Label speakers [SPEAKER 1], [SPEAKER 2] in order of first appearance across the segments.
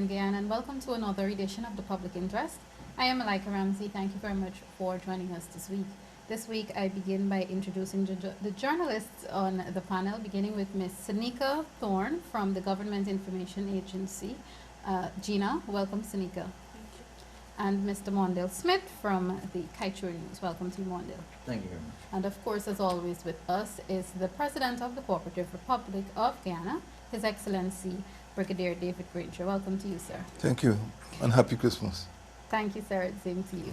[SPEAKER 1] again, Guyana, and welcome to another edition of The Public Interest. I am Malika Ramsey. Thank you very much for joining us this week. This week, I begin by introducing the journalists on the panel, beginning with Ms. Synika Thorne from the Government Information Agency, GINA. Welcome, Synika. And Mr. Mondale Smith from the Kaieteur News. Welcome to you, Mondale.
[SPEAKER 2] Thank you very much.
[SPEAKER 1] And of course, as always with us, is the President of the Cooperative Republic of Guyana, His Excellency Brigadier David Granger. Welcome to you, sir.
[SPEAKER 3] Thank you, and happy Christmas.
[SPEAKER 1] Thank you, sir. Same to you.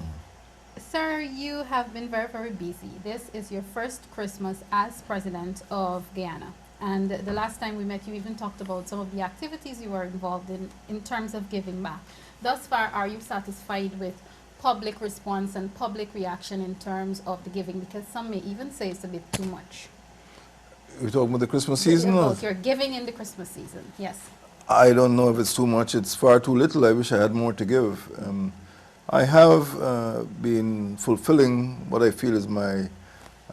[SPEAKER 1] Sir, you have been very, very busy. This is your first Christmas as President of Guyana. And the last time we met, you even talked about some of the activities you were involved in terms of giving back. Thus far, are you satisfied with public response and public reaction in terms of the giving? Because some may even say it's a bit too much.
[SPEAKER 3] You're talking about the Christmas season?
[SPEAKER 1] You're giving in the Christmas season, yes.
[SPEAKER 3] I don't know if it's too much. It's far too little. I wish I had more to give. I have been fulfilling what I feel is my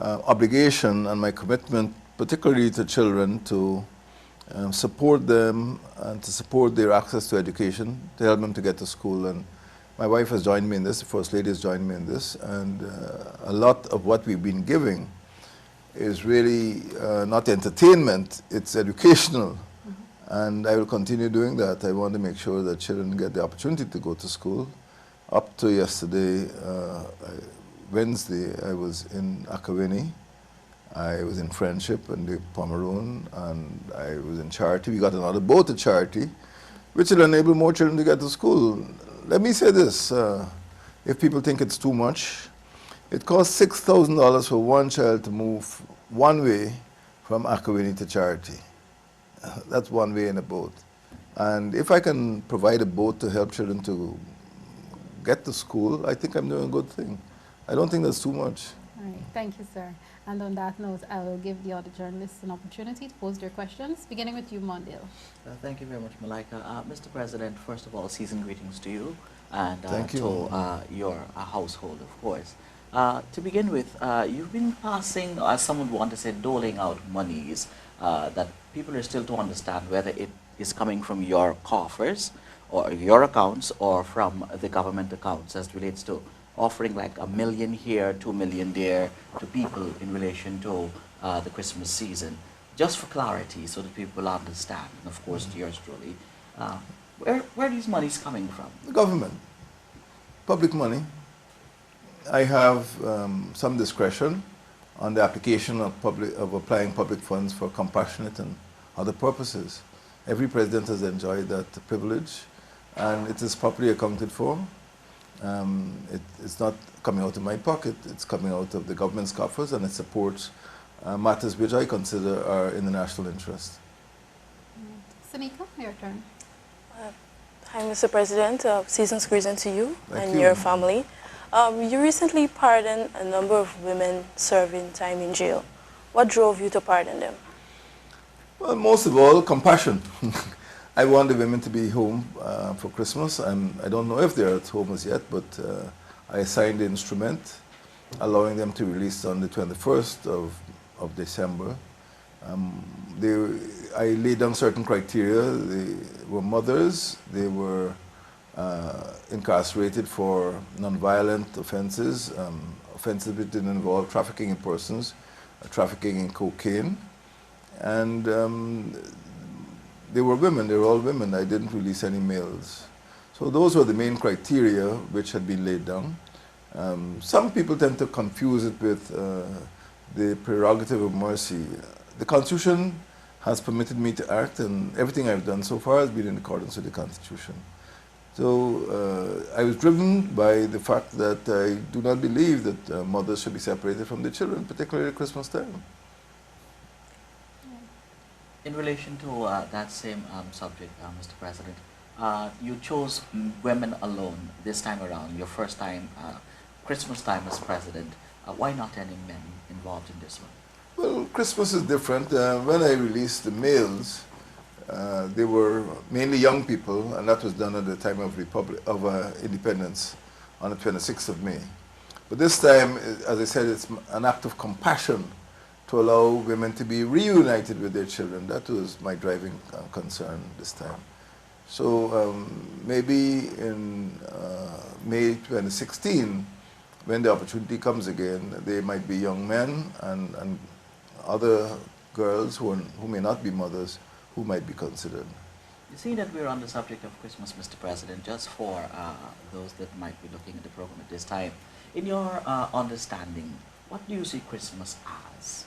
[SPEAKER 3] obligation and my commitment, particularly to children, to support them and to support their access to education, to help them to get to school. And my wife has joined me in this, the First Lady has joined me in this, and a lot of what we've been giving is really not entertainment, it's educational. And I will continue doing that. I want to make sure that children get the opportunity to go to school. Up to yesterday, Wednesday, I was in Akawini. I was in Friendship and the Pomeroon, and I was in Charity. We got another boat at Charity, which will enable more children to get to school. Let me say this, if people think it's too much, it costs $6,000 for one child to move one way from Akawini to Charity. That's one way in a boat. And if I can provide a boat to help children to get to school, I think I'm doing a good thing. I don't think that's too much.
[SPEAKER 1] All right, thank you, sir. And on that note, I will give the other journalists an opportunity to pose their questions, beginning with you, Mondale.
[SPEAKER 2] Thank you very much, Malika. Mr. President, first of all, season greetings to you and
[SPEAKER 3] Thank you.
[SPEAKER 2] to your household, of course. To begin with, you've been passing, as some would want to say, doling out monies that people are still to understand whether it is coming from your coffers or your accounts or from the government accounts as relates to offering like $1 million here, $2 million there to people in relation to the Christmas season. Just for clarity so that people understand, and of course to yours truly, where are these monies coming from?
[SPEAKER 3] The government, public money. I have some discretion on the application of applying public funds for compassionate and other purposes. Every president has enjoyed that privilege, and it is properly accounted for. It's not coming out of my pocket, it's coming out of the government's coffers, and it supports matters which I consider are in the national interest.
[SPEAKER 1] Synika, your turn.
[SPEAKER 4] Hi, Mr. President. Season's greetings to you
[SPEAKER 3] Thank
[SPEAKER 4] and
[SPEAKER 3] you.
[SPEAKER 4] your family. You recently pardoned a number of women serving time in jail. What drove you to pardon them?
[SPEAKER 3] Well, most of all, compassion. I want the women to be home for Christmas. I don't know if they're at home as yet, but I signed the instrument allowing them to release on the 21st of December. I laid down certain criteria. They were mothers, they were incarcerated for non-violent offenses, offenses which didn't involve trafficking in persons, trafficking in cocaine, and they were women, they were all women. I didn't release any males. So those were the main criteria which had been laid down. Some people tend to confuse it with the prerogative of mercy. The Constitution has permitted me to act, and everything I've done so far has been in accordance with the Constitution. So I was driven by the fact that I do not believe that mothers should be separated from their children, particularly at Christmas time.
[SPEAKER 2] In relation to that same subject, Mr. President, you chose women alone this time around, your first time, Christmas time as president. Why not any men involved in this one?
[SPEAKER 3] Well, Christmas is different. When I released the males, they were mainly young people, and that was done at the time of independence on the 26th of May. But this time, as I said, it's an act of compassion to allow women to be reunited with their children. That was my driving concern this time. So maybe in May 2016, when the opportunity comes again, they might be young men and other girls who may not be mothers who might be considered.
[SPEAKER 2] You see that we're on the subject of Christmas, Mr. President, just for those that might be looking at the program at this time. In your understanding, what do you see Christmas as?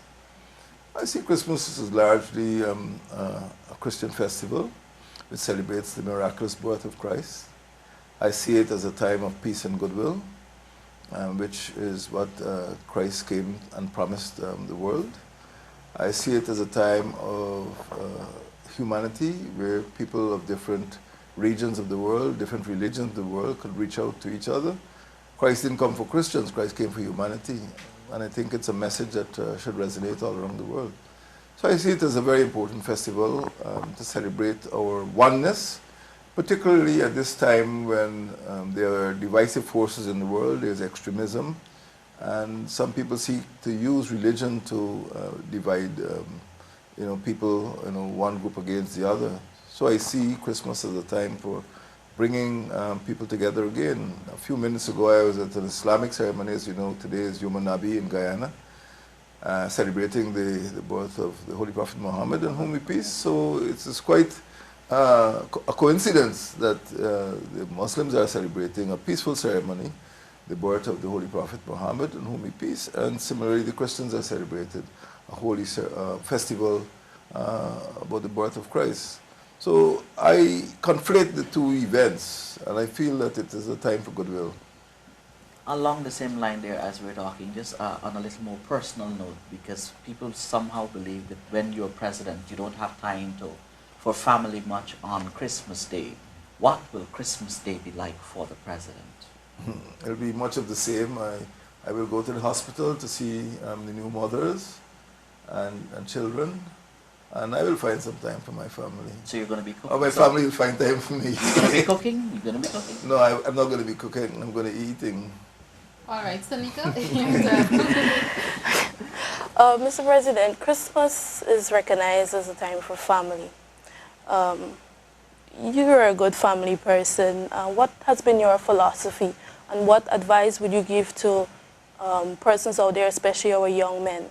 [SPEAKER 3] I see Christmas as largely a Christian festival which celebrates the miraculous birth of Christ. I see it as a time of peace and goodwill, which is what Christ came and promised the world. I see it as a time of humanity where people of different regions of the world, different religions of the world could reach out to each other. Christ didn't come for Christians, Christ came for humanity. And I think it's a message that should resonate all around the world. So I see it as a very important festival to celebrate our oneness, particularly at this time when there are divisive forces in the world, there's extremism, and some people seek to use religion to divide people, one group against the other. So I see Christmas as a time for bringing people together again. A few minutes ago I was at an Islamic ceremony, as you know, today is Yom Nabi in Guyana, celebrating the birth of the Holy Prophet Muhammad, and whom we peace. So it's quite a coincidence that the Muslims are celebrating a peaceful ceremony, the birth of the Holy Prophet Muhammad, and whom we peace, and similarly the Christians are celebrated a holy festival about the birth of Christ. So I conflate the two events, and I feel that it is a time for goodwill.
[SPEAKER 2] Along the same line there, as we're talking, just on a little more personal note, because people somehow believe that when you're president, you don't have time for family much on Christmas Day. What will Christmas Day be like for the president?
[SPEAKER 3] It'll be much of the same. I will go to the hospital to see the new mothers and children, and I will find some time for my family.
[SPEAKER 2] So you're going to be cooking?
[SPEAKER 3] Or my family will find time for me.
[SPEAKER 2] You're going to be cooking? You're going to be cooking?
[SPEAKER 3] No, I'm not going to be cooking. I'm going to be eating.
[SPEAKER 1] All right, Synika.
[SPEAKER 4] Mr. President, Christmas is recognized as a time for family. You're a good family person. What has been your philosophy, and what advice would you give to persons out there, especially our young men?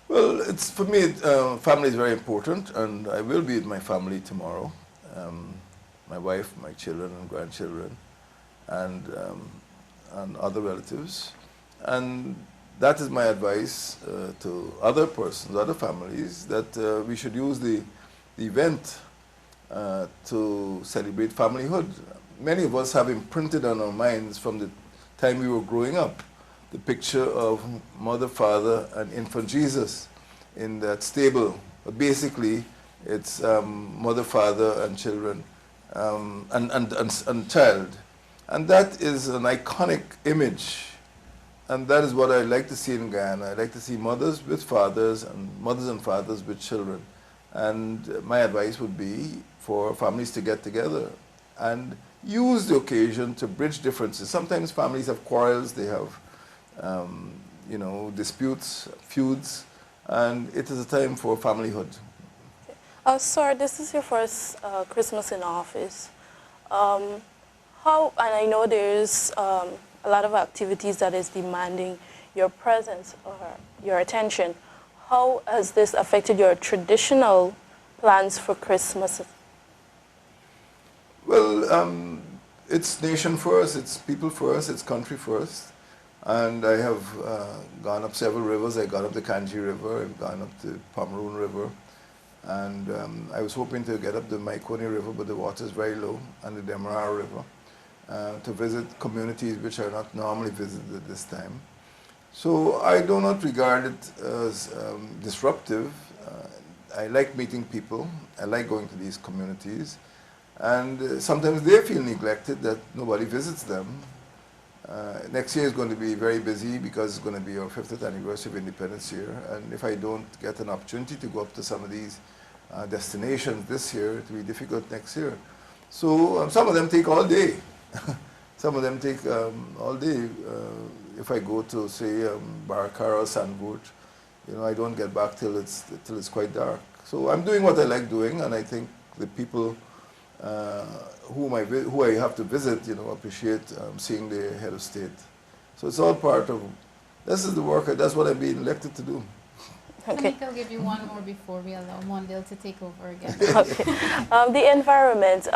[SPEAKER 3] Well, for me, family is very important, and I will be with my family tomorrow. My wife, my children and grandchildren, and other relatives. And that is my advice to other persons, other families, that we should use the event to celebrate familyhood. Many of us have imprinted on our minds from the time we were growing up the picture of mother, father, and infant Jesus in that stable. But basically, it's mother, father, and children, and child. And that is an iconic image. And that is what I like to see in Guyana. I like to see mothers with fathers and mothers and fathers with children. And my advice would be for families to get together and use the occasion to bridge differences. Sometimes families have quarrels, they have disputes, feuds, and it is a time for familyhood.
[SPEAKER 4] Sir, this is your first Christmas in office. And I know there's a lot of activities that is demanding your presence or your attention. How has this affected your traditional plans for Christmas?
[SPEAKER 3] Well, it's nation first, it's people first, it's country first. And I have gone up several rivers. I got up the Kanji River, I've gone up the Pomeroon River. And I was hoping to get up the Maikoni River, but the water is very low, and the Demerara River, to visit communities which are not normally visited at this time. So I do not regard it as disruptive. I like meeting people. I like going to these communities. And sometimes they feel neglected, that nobody visits them. Next year is going to be very busy because it's going to be our 50th anniversary of independence here. And if I don't get an opportunity to go up to some of these destinations this year, it will be difficult next year. So some of them take all day. Some of them take all day. If I go to, say, Barakara or Sandburg, I don't get back till it's quite dark. So I'm doing what I like doing, and I think the people who I have to visit, appreciate seeing the head of state. So it's all part of, this is the work, that's what I'm being elected to do.
[SPEAKER 4] Okay.
[SPEAKER 1] Synika, I'll give you one more before we allow Mondale to take over again.
[SPEAKER 4] Okay. The environment.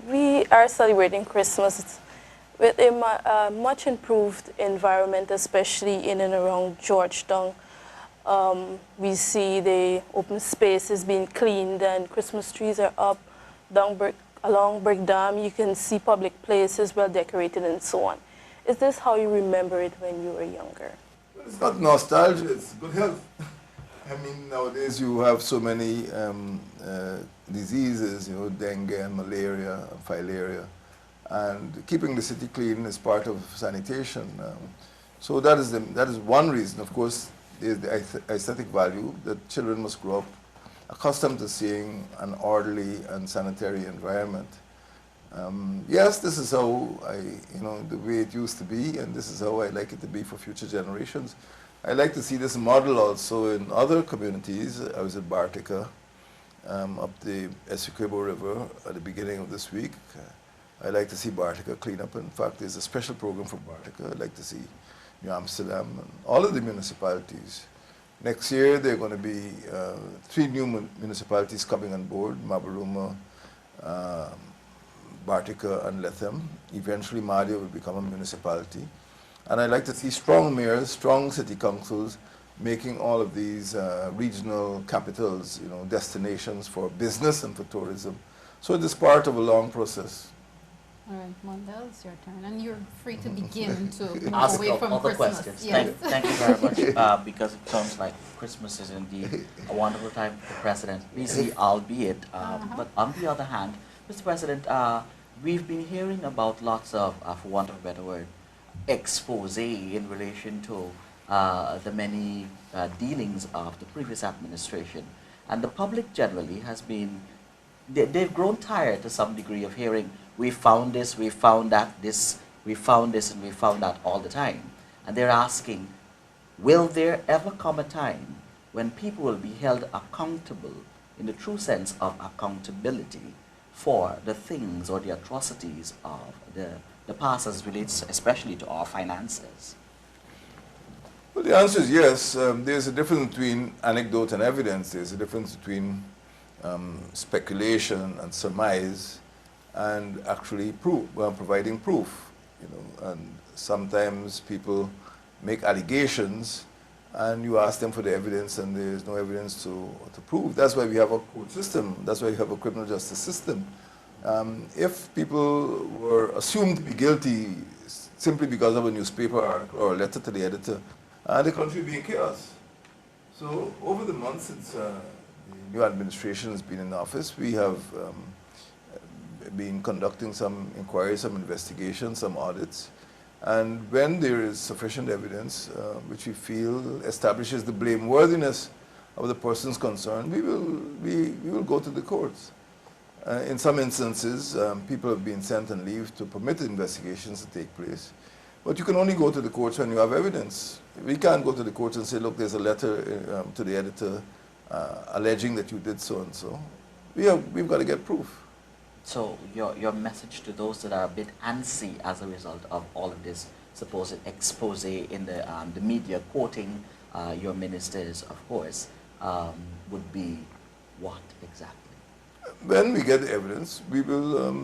[SPEAKER 4] We are celebrating Christmas with a much improved environment, especially in and around Georgetown. We see the open spaces being cleaned and Christmas trees are up along Brick Dam. You can see public places well decorated and so on. Is this how you remember it when you were younger?
[SPEAKER 3] Well, it's not nostalgia, it's good health. I mean, nowadays you have so many diseases, dengue and malaria and filaria. And keeping the city clean is part of sanitation. So that is one reason. Of course, there's the aesthetic value that children must grow up accustomed to seeing an orderly and sanitary environment. Yes, this is how the way it used to be, and this is how I like it to be for future generations. I like to see this model also in other communities. I was at Bartica, up the Essequibo River at the beginning of this week. I like to see Bartica clean up. In fact, there's a special program for Bartica. I'd like to see New Amsterdam and all of the municipalities. Next year, there are going to be 3 new municipalities coming on board, Mabaruma, Bartica, and Lethem. Eventually, Madia will become a municipality. And I'd like to see strong mayors, strong city councils, making all of these regional capitals, destinations for business and for tourism. So it is part of a long process.
[SPEAKER 1] All right, Mondale, it's your turn, and you're free to begin to move
[SPEAKER 2] Ask
[SPEAKER 1] away from
[SPEAKER 2] other
[SPEAKER 1] Christmas.
[SPEAKER 2] questions.
[SPEAKER 1] Yes.
[SPEAKER 2] Thank you very much, because it sounds like Christmas is indeed a wonderful time for the President, busy albeit. But on the other hand, Mr. President, we've been hearing about lots of, for want of a better word, expose in relation to the many dealings of the previous administration. And the public generally has been, they've grown tired to some degree of hearing, we found this, we found that, we found this, and we found that all the time. And they're asking, will there ever come a time when people will be held accountable in the true sense of accountability for the things or the atrocities of the past as relates especially to our finances?
[SPEAKER 3] Well, the answer is yes. There's a difference between anecdote and evidence. There's a difference between speculation and surmise and actually providing proof. And sometimes people make allegations and you ask them for the evidence and there's no evidence to prove. That's why we have a court system. That's why we have a criminal justice system. If people were assumed to be guilty simply because of a newspaper article or a letter to the editor, the country would be in chaos. So over the months since the new administration has been in office, we have been conducting some inquiries, some investigations, some audits. And when there is sufficient evidence which we feel establishes the blameworthiness of the persons concerned, we will go to the courts. In some instances, people have been sent on leave to permit investigations to take place. But you can only go to the courts when you have evidence. We can't go to the courts and say, look, there's a letter to the editor alleging that you did so and so. We've got to get proof.
[SPEAKER 2] So your message to those that are a bit antsy as a result of all of this supposed expose in the media quoting your ministers, of course, would be what exactly?
[SPEAKER 3] When we get the evidence, we will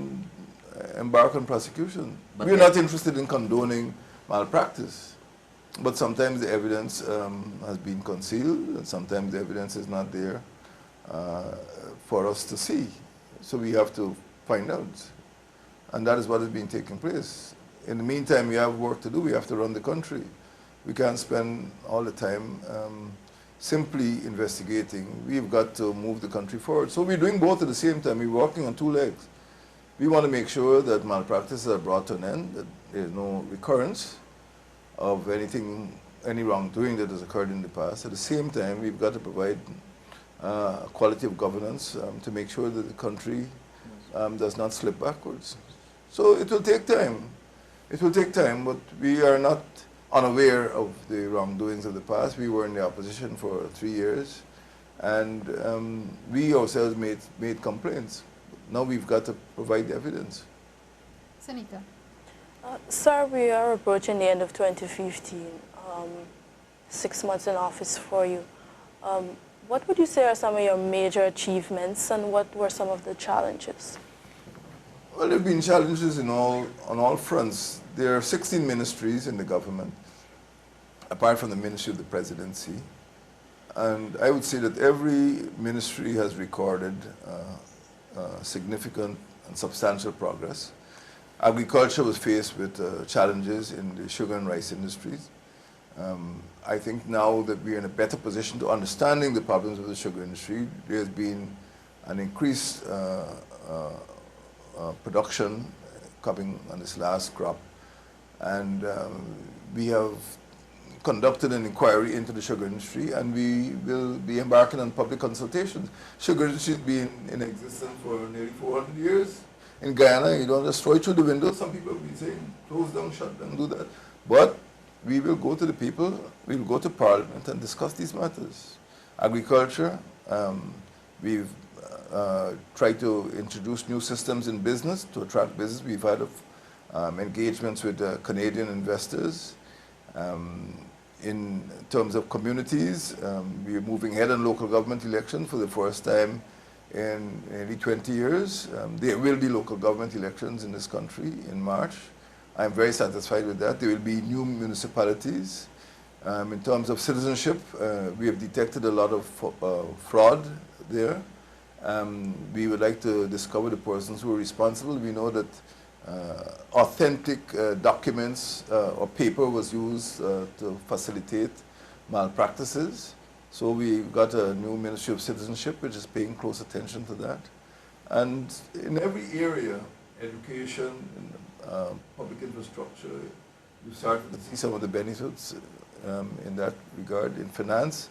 [SPEAKER 3] embark on prosecution.
[SPEAKER 2] But
[SPEAKER 3] we're not interested in condoning malpractice. But sometimes the evidence has been concealed, and sometimes the evidence is not there for us to see. So we have to find out. And that is what has been taking place. In the meantime, we have work to do. We have to run the country. We can't spend all the time simply investigating. We've got to move the country forward. So we're doing both at the same time. We're walking on 2 legs. We want to make sure that malpractices are brought to an end, that there's no recurrence of any wrongdoing that has occurred in the past. At the same time, we've got to provide quality of governance to make sure that the country does not slip backwards. So it will take time. It will take time, but we are not unaware of the wrongdoings of the past. We were in the opposition for 3 years, and we ourselves made complaints. now we've got to provide the evidence.
[SPEAKER 1] Synika.
[SPEAKER 4] Sir, we are approaching the end of 2015, 6 months in office for you. What would you say are some of your major achievements, and what were some of the challenges?
[SPEAKER 3] Well, there have been challenges on all fronts. There are 16 ministries in the government, apart from the Ministry of the Presidency. And I would say that every ministry has recorded significant and substantial progress. Agriculture was faced with challenges in the sugar and rice industries. I think now that we're in a better position to understanding the problems of the sugar industry, there's been an increased production coming on this last crop. And we have conducted an inquiry into the sugar industry, and we will be embarking on public consultations. Sugar industry has been in existence for nearly 400 years. In Guyana, you don't just throw it through the window. Some people have been saying, close down, shut down, do that. But we will go to the people, we will go to Parliament and discuss these matters. Agriculture, we've tried to introduce new systems in business to attract business. We've had engagements with Canadian investors. In terms of communities, we are moving ahead on local government elections for the first time in nearly 20 years. There will be local government elections in this country in March. I'm very satisfied with that. There will be new municipalities. In terms of citizenship, we have detected a lot of fraud there. We would like to discover the persons who are responsible. We know that authentic documents or paper was used to facilitate malpractices. So we've got a new Ministry of Citizenship which is paying close attention to that. And in every area, education, public infrastructure, we've started to see some of the benefits in that regard. In finance,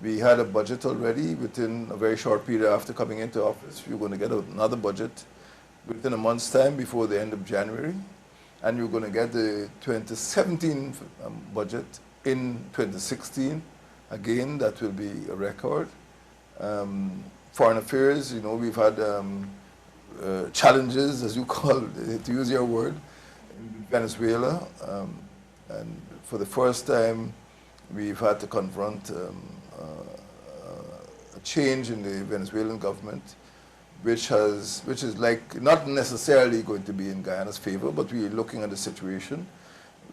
[SPEAKER 3] we had a budget already. Within a very short period after coming into office, we're going to get another budget within a month's time before the end of January. And you're going to get the 2017 budget in 2016. Again, that will be a record. Foreign affairs, we've had challenges, as you call it, to use your word, in Venezuela. And for the first time, we've had to confront a change in the Venezuelan government, which is like not necessarily going to be in Guyana's favor, but we're looking at the situation.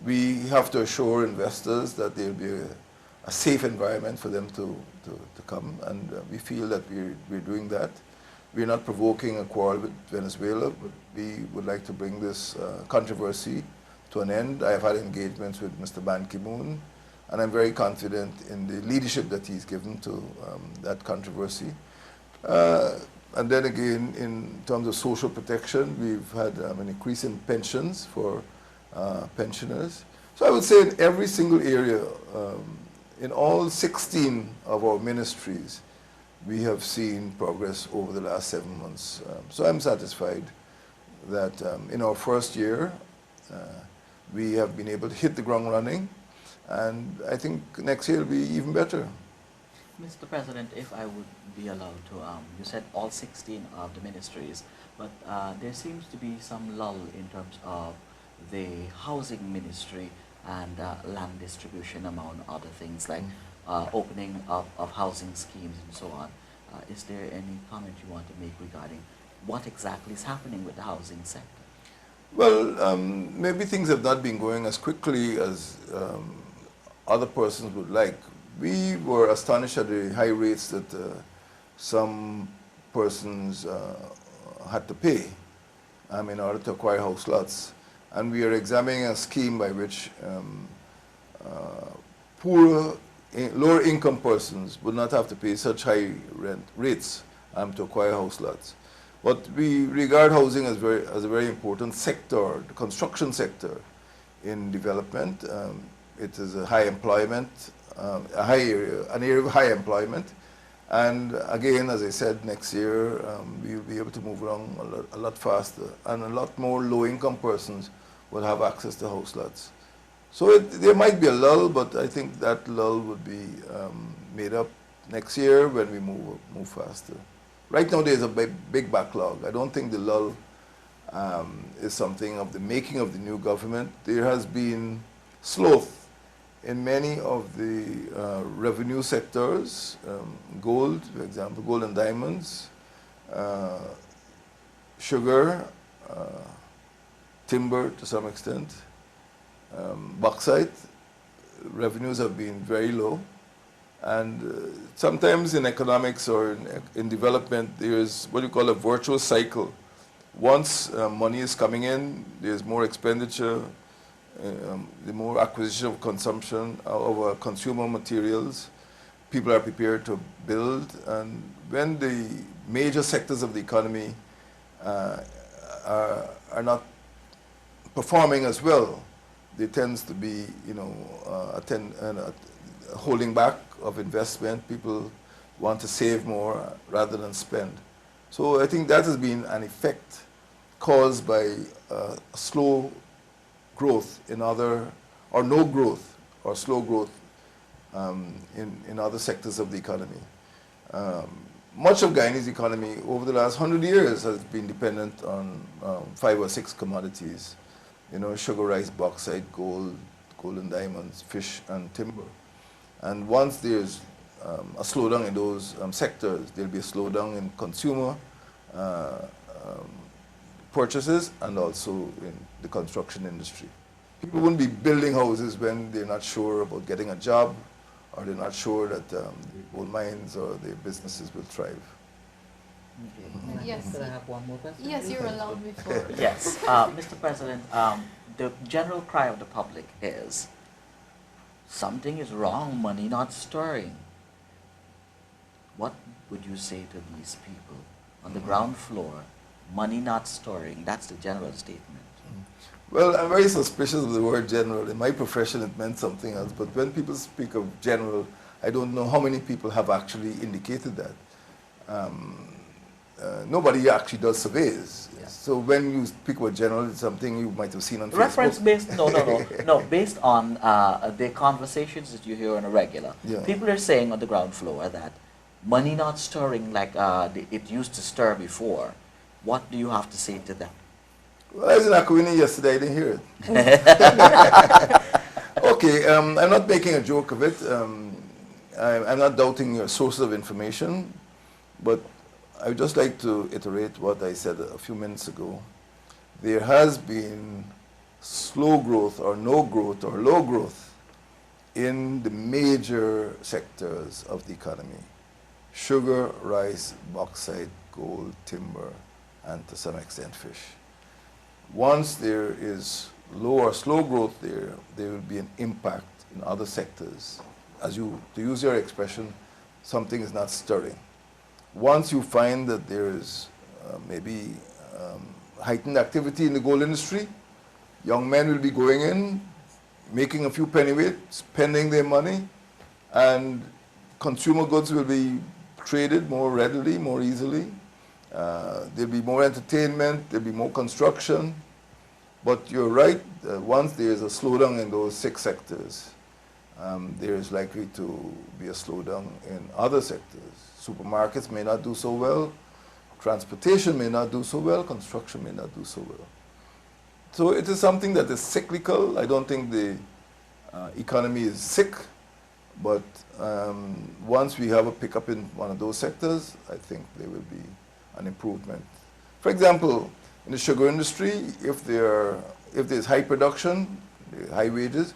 [SPEAKER 3] We have to assure investors that there'll be a safe environment for them to come, and we feel that we're doing that. We're not provoking a quarrel with Venezuela, but we would like to bring this controversy to an end. I have had engagements with Mr. Ban Ki-moon, and I'm very confident in the leadership that he's given to that controversy. And then again, in terms of social protection, we've had an increase in pensions for pensioners. So I would say in every single area, in all 16 of our ministries, we have seen progress over the last 7 months. So I'm satisfied that in our first year, we have been able to hit the ground running, and I think next year will be even better.
[SPEAKER 2] Mr. President, if I would be allowed to, you said all 16 of the ministries, but there seems to be some lull in terms of the housing ministry and land distribution, among other things like opening of housing schemes and so on. Is there any comment you want to make regarding what exactly is happening with the housing sector?
[SPEAKER 3] Well, maybe things have not been going as quickly as other persons would like. We were astonished at the high rates that some persons had to pay in order to acquire house lots. And we are examining a scheme by which lower income persons would not have to pay such high rent rates to acquire house lots. But we regard housing as a very important sector, the construction sector in development. It is a high employment, an area of high employment. And again, as I said, next year we will be able to move along a lot faster, and a lot more low-income persons will have access to house lots. So there might be a lull, but I think that lull would be made up next year when we move faster. Right now there's a big backlog. I don't think the lull is something of the making of the new government. There has been sloth in many of the revenue sectors, gold, for example, gold and diamonds, sugar, timber to some extent, bauxite. Revenues have been very low. And sometimes in economics or in development, there's what you call a virtuous cycle. Once money is coming in, there's more expenditure, the more acquisition of consumption of consumer materials. People are prepared to build, and when the major sectors of the economy are not performing as well, there tends to be, holding back of investment. People want to save more rather than spend. So I think that has been an effect caused by slow growth in other, or no growth, or slow growth in other sectors of the economy. Much of Guinea's economy over the last 100 years has been dependent on 5 or 6 commodities, sugar, rice, bauxite, gold, gold and diamonds, fish and timber. And once there's a slowdown in those sectors, there'll be a slowdown in consumer purchases and also in the construction industry. People wouldn't be building houses when they're not sure about getting a job, or they're not sure that the gold mines or their businesses will thrive.
[SPEAKER 2] Okay.
[SPEAKER 1] Yes.
[SPEAKER 2] Could I have one more question?
[SPEAKER 1] Yes, you were allowed before.
[SPEAKER 2] Yes, Mr. President, the general cry of the public is, something is wrong, money not stirring. What would you say to these people on the ground floor, money not stirring? That's the general statement.
[SPEAKER 3] Well, I'm very suspicious of the word general. In my profession, it meant something else. But when people speak of general, I don't know how many people have actually indicated that. Nobody actually does surveys. Yeah. So when you speak about general, it's something you might have seen on
[SPEAKER 2] Reference
[SPEAKER 3] Facebook.
[SPEAKER 2] based, no, based on the conversations that you hear on a regular.
[SPEAKER 3] Yeah.
[SPEAKER 2] People are saying on the ground floor that money not stirring like it used to stir before. What do you have to say to them?
[SPEAKER 3] Well, I was in Akwini yesterday, I didn't hear it. Okay, I'm not making a joke of it. I'm not doubting your sources of information, but I would just like to iterate what I said a few minutes ago. There has been slow growth or no growth or low growth in the major sectors of the economy: sugar, rice, bauxite, gold, timber, and to some extent fish. Once there is low or slow growth there will be an impact in other sectors. To use your expression, something is not stirring. Once you find that there is maybe heightened activity in the gold industry, young men will be going in, making a few pennyweight, spending their money, and consumer goods will be traded more readily, more easily. There'll be more entertainment, there'll be more construction. But you're right, once there's a slowdown in those 6 sectors, there is likely to be a slowdown in other sectors. Supermarkets may not do so well, transportation may not do so well, construction may not do so well. So it is something that is cyclical. I don't think the economy is sick, but once we have a pickup in one of those sectors, I think there will be an improvement. For example, in the sugar industry, if there's high production, high wages,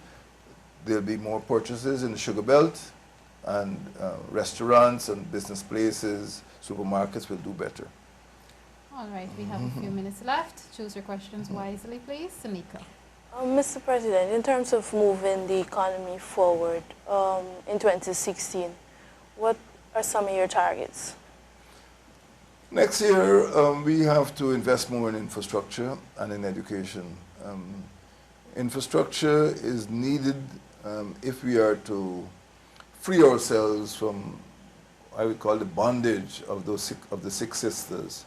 [SPEAKER 3] there'll be more purchases in the sugar belt, and restaurants and business places, supermarkets will do better.
[SPEAKER 1] All right, we have a few minutes left. Choose your questions wisely, please. Synika.
[SPEAKER 4] Mr. President, in terms of moving the economy forward in 2016, what are some of your targets?
[SPEAKER 3] Next year, we have to invest more in infrastructure and in education. Infrastructure is needed if we are to free ourselves from, I would call, the bondage of the 6 sisters.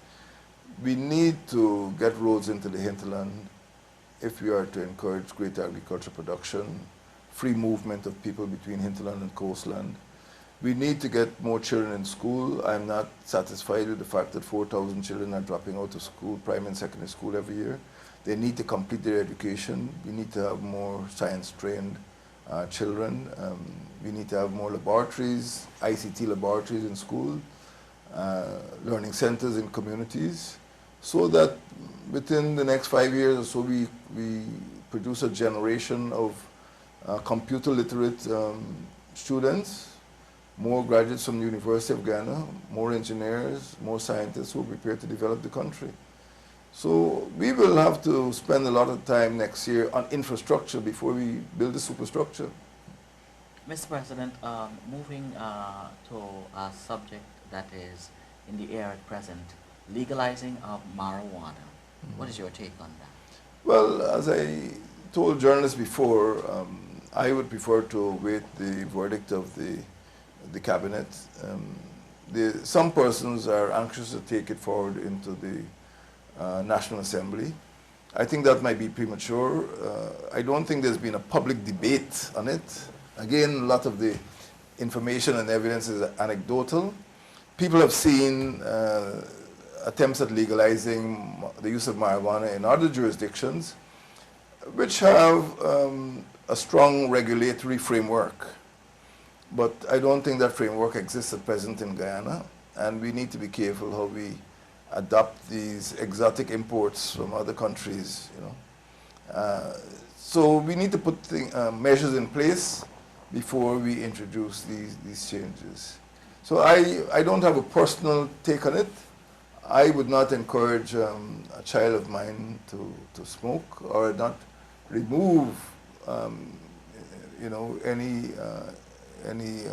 [SPEAKER 3] We need to get roads into the hinterland if we are to encourage great agricultural production, free movement of people between hinterland and coastland. We need to get more children in school. I'm not satisfied with the fact that 4,000 children are dropping out of school, primary and secondary school every year. They need to complete their education. We need to have more science-trained children. We need to have more laboratories, ICT laboratories in school, learning centers in communities, so that within the next 5 years or so we produce a generation of computer literate students, more graduates from the University of Ghana, more engineers, more scientists who are prepared to develop the country. So we will have to spend a lot of time next year on infrastructure before we build the superstructure.
[SPEAKER 2] Mr. President, moving to a subject that is in the air at present, legalizing of marijuana. What is your take on that?
[SPEAKER 3] Well, as I told journalists before, I would prefer to await the verdict of the cabinet. Some persons are anxious to take it forward into the National Assembly. I think that might be premature. I don't think there's been a public debate on it. Again, a lot of the information and evidence is anecdotal. People have seen attempts at legalizing the use of marijuana in other jurisdictions, which have a strong regulatory framework. But I don't think that framework exists at present in Guyana, and we need to be careful how we adopt these exotic imports from other countries. So we need to put measures in place before we introduce these changes. So I don't have a personal take on it. I would not encourage a child of mine to smoke, or not remove any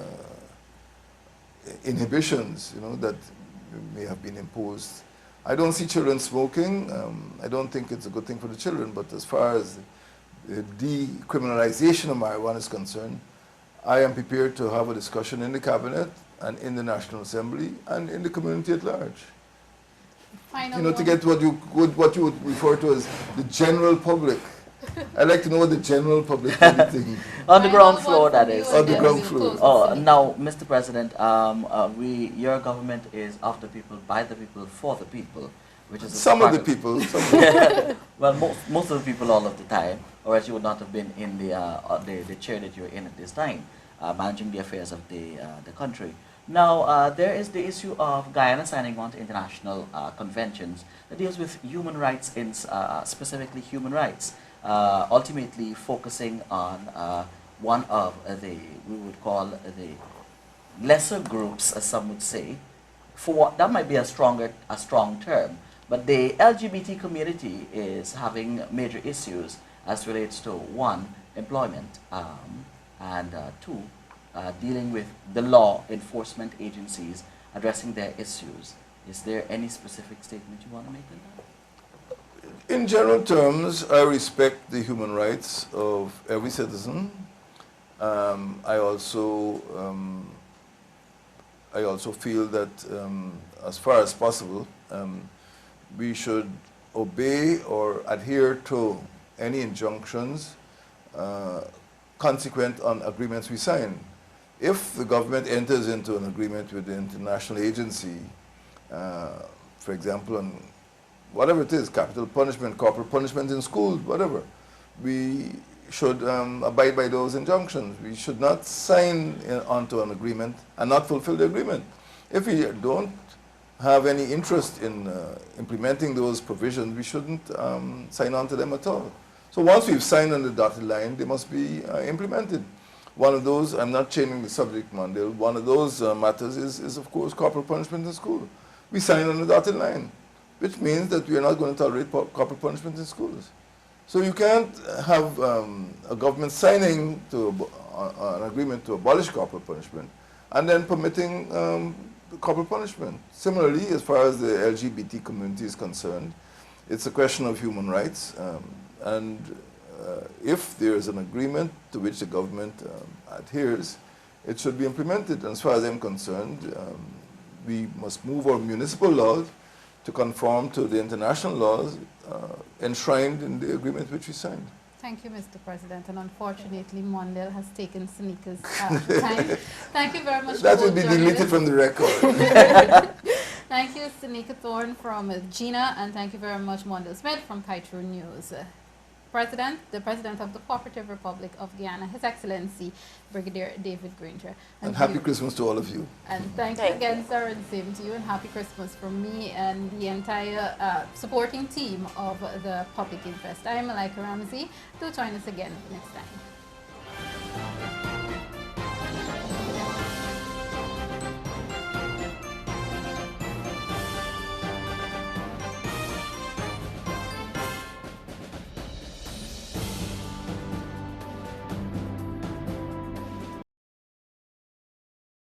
[SPEAKER 3] inhibitions that may have been imposed. I don't see children smoking. I don't think it's a good thing for the children, but as far as the decriminalization of marijuana is concerned, I am prepared to have a discussion in the cabinet and in the National Assembly and in the community at large.
[SPEAKER 1] Finally,
[SPEAKER 3] to get what you would refer to as the general public. I'd like to know what the general public really think.
[SPEAKER 2] On the ground floor, that is.
[SPEAKER 3] On the ground floor.
[SPEAKER 2] Oh, now, Mr. President, your government is of the people, by the people, for the people, which is
[SPEAKER 3] some of the people.
[SPEAKER 2] Well, most of the people all of the time, or else you would not have been in the chair that you're in at this time, managing the affairs of the country. Now, there is the issue of Guyana signing on to international conventions that deals with human rights, specifically human rights. Ultimately focusing on one of we would call the lesser groups, as some would say. That might be a strong term, but the LGBT community is having major issues as relates to, one, employment, and two, dealing with the law enforcement agencies addressing their issues. Is there any specific statement you want to make on that?
[SPEAKER 3] In general terms, I respect the human rights of every citizen. I also feel that, as far as possible, we should obey or adhere to any injunctions consequent on agreements we sign. If the government enters into an agreement with the international agency, for example, on whatever it is, capital punishment, corporal punishment in schools, whatever, we should abide by those injunctions. We should not sign onto an agreement and not fulfill the agreement. If we don't have any interest in implementing those provisions, we shouldn't sign on to them at all. So once we've signed on the dotted line, they must be implemented. One of those, I'm not changing the subject, Mondale, one of those matters is, of course, corporal punishment in school. We sign on the dotted line, which means that we are not going to tolerate corporal punishment in schools. So you can't have a government signing to an agreement to abolish corporal punishment and then permitting corporal punishment. Similarly, as far as the LGBT community is concerned, it's a question of human rights, and if there is an agreement to which the government adheres, it should be implemented. And as far as I'm concerned, we must move our municipal laws to conform to the international laws enshrined in the agreement which we signed.
[SPEAKER 1] Thank you, Mr. President. And unfortunately, Mondale has taken Synika's time. Thank you very much
[SPEAKER 3] That
[SPEAKER 1] for
[SPEAKER 3] will be
[SPEAKER 1] joining
[SPEAKER 3] deleted
[SPEAKER 1] us.
[SPEAKER 3] from the record.
[SPEAKER 1] Thank you, Synika Thorne from GINA, and thank you very much, Mondale Smith from Kaieteur News. The President of the Cooperative Republic of Guyana, His Excellency Brigadier David Granger.
[SPEAKER 3] And happy Christmas to all of you.
[SPEAKER 1] And thank you again, sir, and same to you, and happy Christmas from me and the entire supporting team of the Public Interest. I am Malaika Ramsey. Do join us again next time.